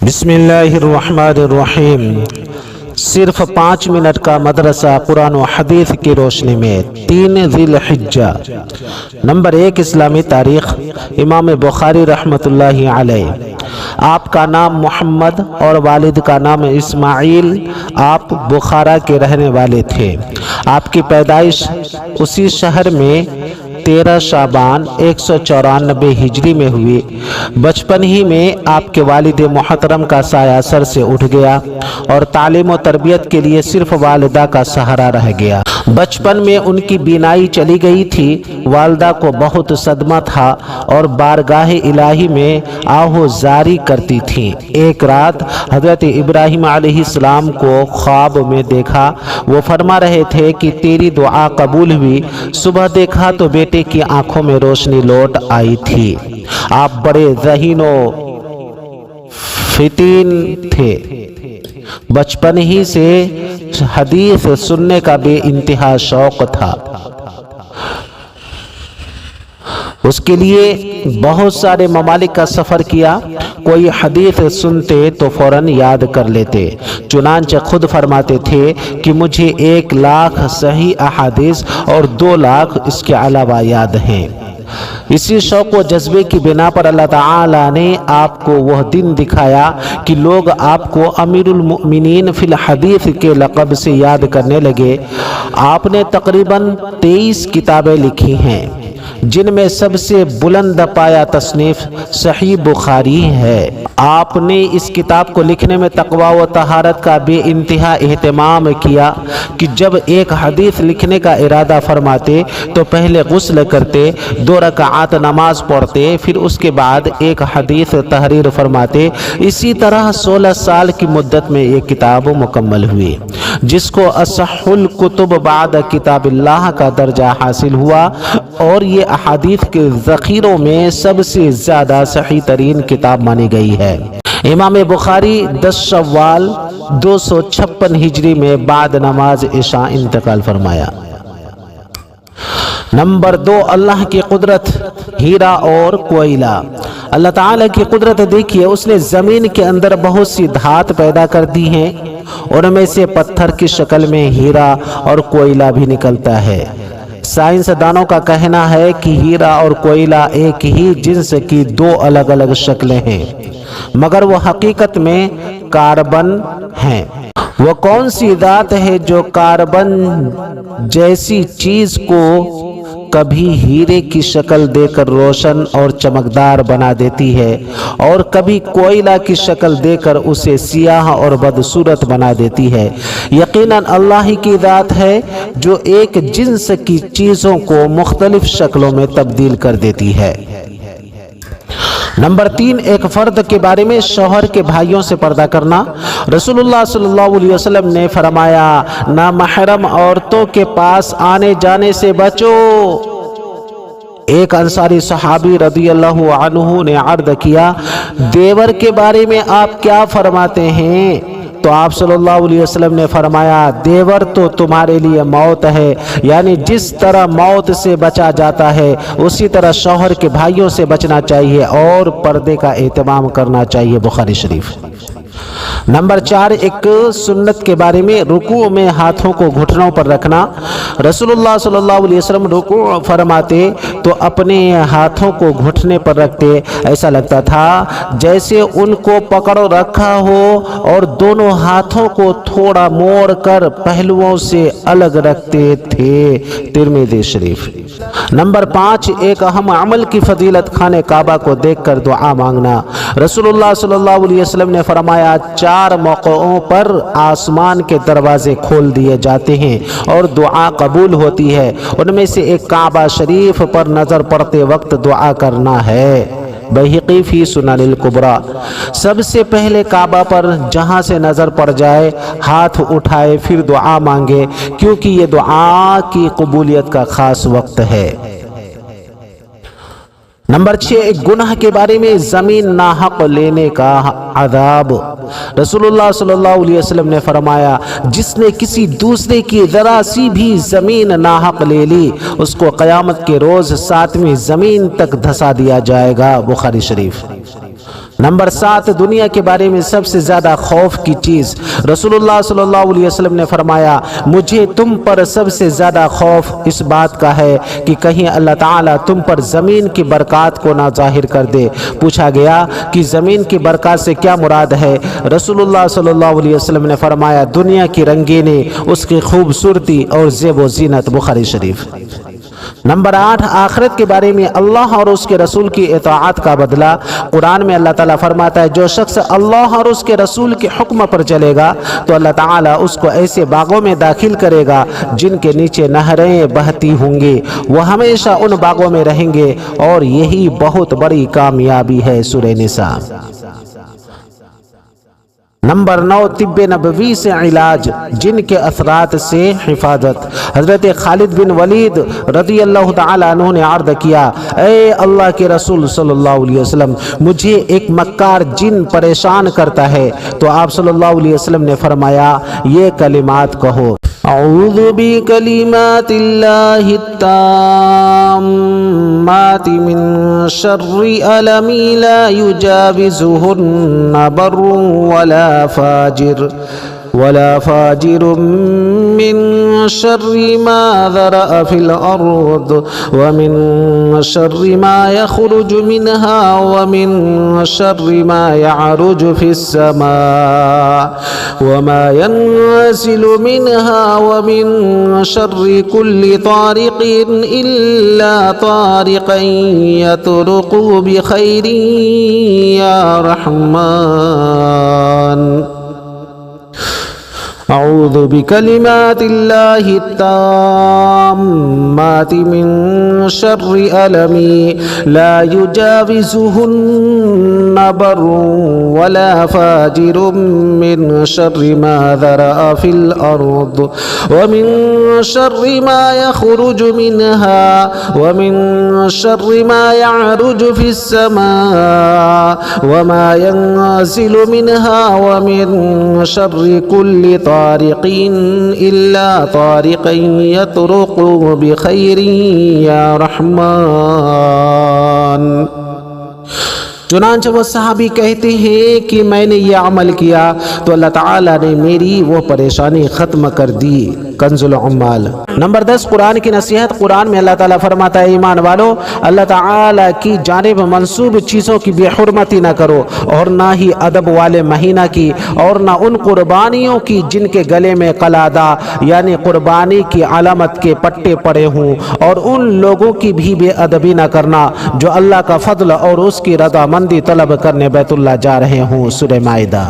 بسم اللہ الرحمن الرحیم۔ صرف 5 منٹ کا مدرسہ قرآن و حدیث کی روشنی میں 3 ذی الحجہ۔ نمبر 1، اسلامی تاریخ۔ امام بخاری رحمۃ اللہ علیہ، آپ کا نام محمد اور والد کا نام اسماعیل، آپ بخارا کے رہنے والے تھے۔ آپ کی پیدائش اسی شہر میں 13 شعبان 194 ہجری میں ہوئی۔ بچپن ہی میں آپ کے والد محترم کا سایہ سر سے اٹھ گیا اور تعلیم و تربیت کے لیے صرف والدہ کا سہارا رہ گیا۔ بچپن میں ان کی بینائی چلی گئی تھی، والدہ کو بہت صدمہ تھا اور بارگاہ الہی میں آہو زاری کرتی تھیں۔ ایک رات حضرت ابراہیم علیہ السلام کو خواب میں دیکھا، وہ فرما رہے تھے کہ تیری دعا قبول ہوئی۔ صبح دیکھا تو بیٹے کی آنکھوں میں روشنی لوٹ آئی تھی۔ آپ بڑے ذہین و فطن تھے، بچپن ہی سے حدیث سننے کا بے انتہا شوق تھا۔ اس کے لیے بہت سارے ممالک کا سفر کیا، کوئی حدیث سنتے تو فوراً یاد کر لیتے۔ چنانچہ خود فرماتے تھے کہ مجھے 1 لاکھ صحیح احادیث اور 2 لاکھ اس کے علاوہ یاد ہیں۔ اسی شوق و جذبے کی بنا پر اللہ تعالیٰ نے آپ کو وہ دن دکھایا کہ لوگ آپ کو امیر المؤمنین فی الحدیث کے لقب سے یاد کرنے لگے۔ آپ نے تقریباً 23 کتابیں لکھی ہیں، جن میں سب سے بلند پایا تصنیف صحیح بخاری ہے۔ آپ نے اس کتاب کو لکھنے میں تقویٰ و طہارت کا بے انتہا اہتمام کیا کہ جب ایک حدیث لکھنے کا ارادہ فرماتے تو پہلے غسل کرتے، 2 رکعات نماز پڑھتے، پھر اس کے بعد ایک حدیث تحریر فرماتے۔ اسی طرح 16 سال کی مدت میں یہ کتاب مکمل ہوئی، جس کو اصح الکتب بعد کتاب اللہ کا درجہ حاصل ہوا، اور یہ احادیث کے ذخیروں میں سب سے زیادہ صحیح ترین کتاب مانی گئی ہے۔ امام بخاری 10 شوال 256 ہجری میں بعد نماز عشاء انتقال فرمایا۔ نمبر 2، اللہ کی قدرت، ہیرا اور کوئلہ۔ اللہ تعالیٰ کی قدرت دیکھیے، اس نے زمین کے اندر بہت سی دھات پیدا کر دی ہیں، ان میں سے پتھر کی شکل میں ہیرا اور کوئلہ بھی نکلتا ہے۔ سائنسدانوں کا کہنا ہے کہ ہیرا اور کوئلہ ایک ہی جنس کی 2 الگ الگ شکلیں ہیں، مگر وہ حقیقت میں کاربن ہیں۔ وہ کون سی ذات ہے جو کاربن جیسی چیز کو کبھی ہیرے کی شکل دے کر روشن اور چمکدار بنا دیتی ہے اور کبھی کوئلہ کی شکل دے کر اسے سیاہ اور بدصورت بنا دیتی ہے؟ یقیناً اللہ ہی کی ذات ہے جو ایک جنس کی چیزوں کو مختلف شکلوں میں تبدیل کر دیتی ہے۔ نمبر 3، ایک فرد کے بارے میں شوہر کے بھائیوں سے پردہ کرنا۔ رسول اللہ صلی اللہ علیہ وسلم نے فرمایا، نامحرم عورتوں کے پاس آنے جانے سے بچو۔ ایک انصاری صحابی رضی اللہ عنہ نے عرض کیا، دیور کے بارے میں آپ کیا فرماتے ہیں؟ تو آپ صلی اللہ علیہ وسلم نے فرمایا، دیور تو تمہارے لیے موت ہے، یعنی جس طرح موت سے بچا جاتا ہے اسی طرح شوہر کے بھائیوں سے بچنا چاہیے اور پردے کا اہتمام کرنا چاہیے۔ بخاری شریف۔ نمبر 4، ایک سنت کے بارے میں رکوع میں ہاتھوں کو گھٹنوں پر رکھنا۔ رسول اللہ صلی اللہ علیہ وسلم رکوع فرماتے تو اپنے ہاتھوں کو گھٹنے پر رکھتے، ایسا لگتا تھا جیسے ان کو پکڑ رکھا ہو، اور دونوں ہاتھوں کو تھوڑا موڑ کر پہلوؤں سے الگ رکھتے تھے۔ ترمذی شریف۔ نمبر 5، ایک اہم عمل کی فضیلت، خانہ کعبہ کو دیکھ کر دعا مانگنا۔ رسول اللہ صلی اللہ علیہ وسلم نے فرمایا، 4 موقعوں پر آسمان کے دروازے کھول دیے جاتے ہیں اور دعا قبول ہوتی ہے، ان میں سے ایک کعبہ شریف پر نظر پڑتے وقت دعا کرنا ہے۔ بہقی فی سنن الکبریٰ۔ سب سے پہلے کعبہ پر جہاں سے نظر پڑ جائے ہاتھ اٹھائے، پھر دعا مانگے، کیونکہ یہ دعا کی قبولیت کا خاص وقت ہے۔ نمبر 6، ایک گناہ کے بارے میں زمین ناحق لینے کا عذاب۔ رسول اللہ صلی اللہ علیہ وسلم نے فرمایا، جس نے کسی دوسرے کی ذرا سی بھی زمین ناحق لے لی، اس کو قیامت کے روز 7ویں زمین تک دھسا دیا جائے گا۔ بخاری شریف۔ نمبر 7، دنیا کے بارے میں سب سے زیادہ خوف کی چیز، رسول اللہ صلی اللہ علیہ وسلم نے فرمایا مجھے تم پر سب سے زیادہ خوف اس بات کا ہے کہ کہیں اللہ تعالیٰ تم پر زمین کی برکات کو نہ ظاہر کر دے۔ پوچھا گیا کہ زمین کی برکات سے کیا مراد ہے؟ رسول اللہ صلی اللہ علیہ وسلم نے فرمایا دنیا کی رنگینی، اس کی خوبصورتی اور زیب و زینت، بخاری شریف۔ نمبر 8، آخرت کے بارے میں اللہ اور اس کے رسول کی اطاعت کا بدلہ۔ قرآن میں اللہ تعالیٰ فرماتا ہے جو شخص اللہ اور اس کے رسول کے حکم پر چلے گا تو اللہ تعالیٰ اس کو ایسے باغوں میں داخل کرے گا جن کے نیچے نہریں بہتی ہوں گی، وہ ہمیشہ ان باغوں میں رہیں گے اور یہی بہت بڑی کامیابی ہے۔ سورہ نساء۔ نمبر 9، طب نبوی سے علاج، جن کے اثرات سے حفاظت۔ حضرت خالد بن ولید رضی اللہ تعالیٰ عنہ نے عرض کیا اے اللہ کے رسول صلی اللہ علیہ وسلم، مجھے ایک مکار جن پریشان کرتا ہے، تو آپ صلی اللہ علیہ وسلم نے فرمایا یہ کلمات کہو، اعوذ بکلمات اللہ التامات من شر علمی لا یجاوزہن بر ولا فاجر من شر ما ذرأ في الأرض ومن شر ما يخرج منها ومن شر ما يعرج في السماء وما ينزل منها ومن شر كل طارق إلا طارقا يطرق بخير يا رحمن۔ اعوذ بکلمات اللہ التامات من شر علمی لا یجاوزہن بر ولا فاجر من شر ما ذرأ فی الارض ومن شر ما يخرج منها ومن شر ما يعرج في السماء وما ينزل منها ومن شر كل طارقین الا طارقین یطرق بخیر یا رحمان۔ چنانچہ وہ صحابی کہتے ہیں کہ میں نے یہ عمل کیا تو اللہ تعالیٰ نے میری وہ پریشانی ختم کر دی۔ کنز العمال۔ نمبر 10، قرآن کی نصیحت۔ قرآن میں اللہ تعالیٰ فرماتا ہے ایمان والو اللہ تعالیٰ کی جانب منسوب چیزوں کی بے حرمتی نہ کرو، اور نہ ہی ادب والے مہینہ کی، اور نہ ان قربانیوں کی جن کے گلے میں قلادہ یعنی قربانی کی علامت کے پٹے پڑے ہوں، اور ان لوگوں کی بھی بے ادبی نہ کرنا جو اللہ کا فضل اور اس کی رضا مندی طلب کرنے بیت اللہ جا رہے ہوں۔ سورہ مائدہ۔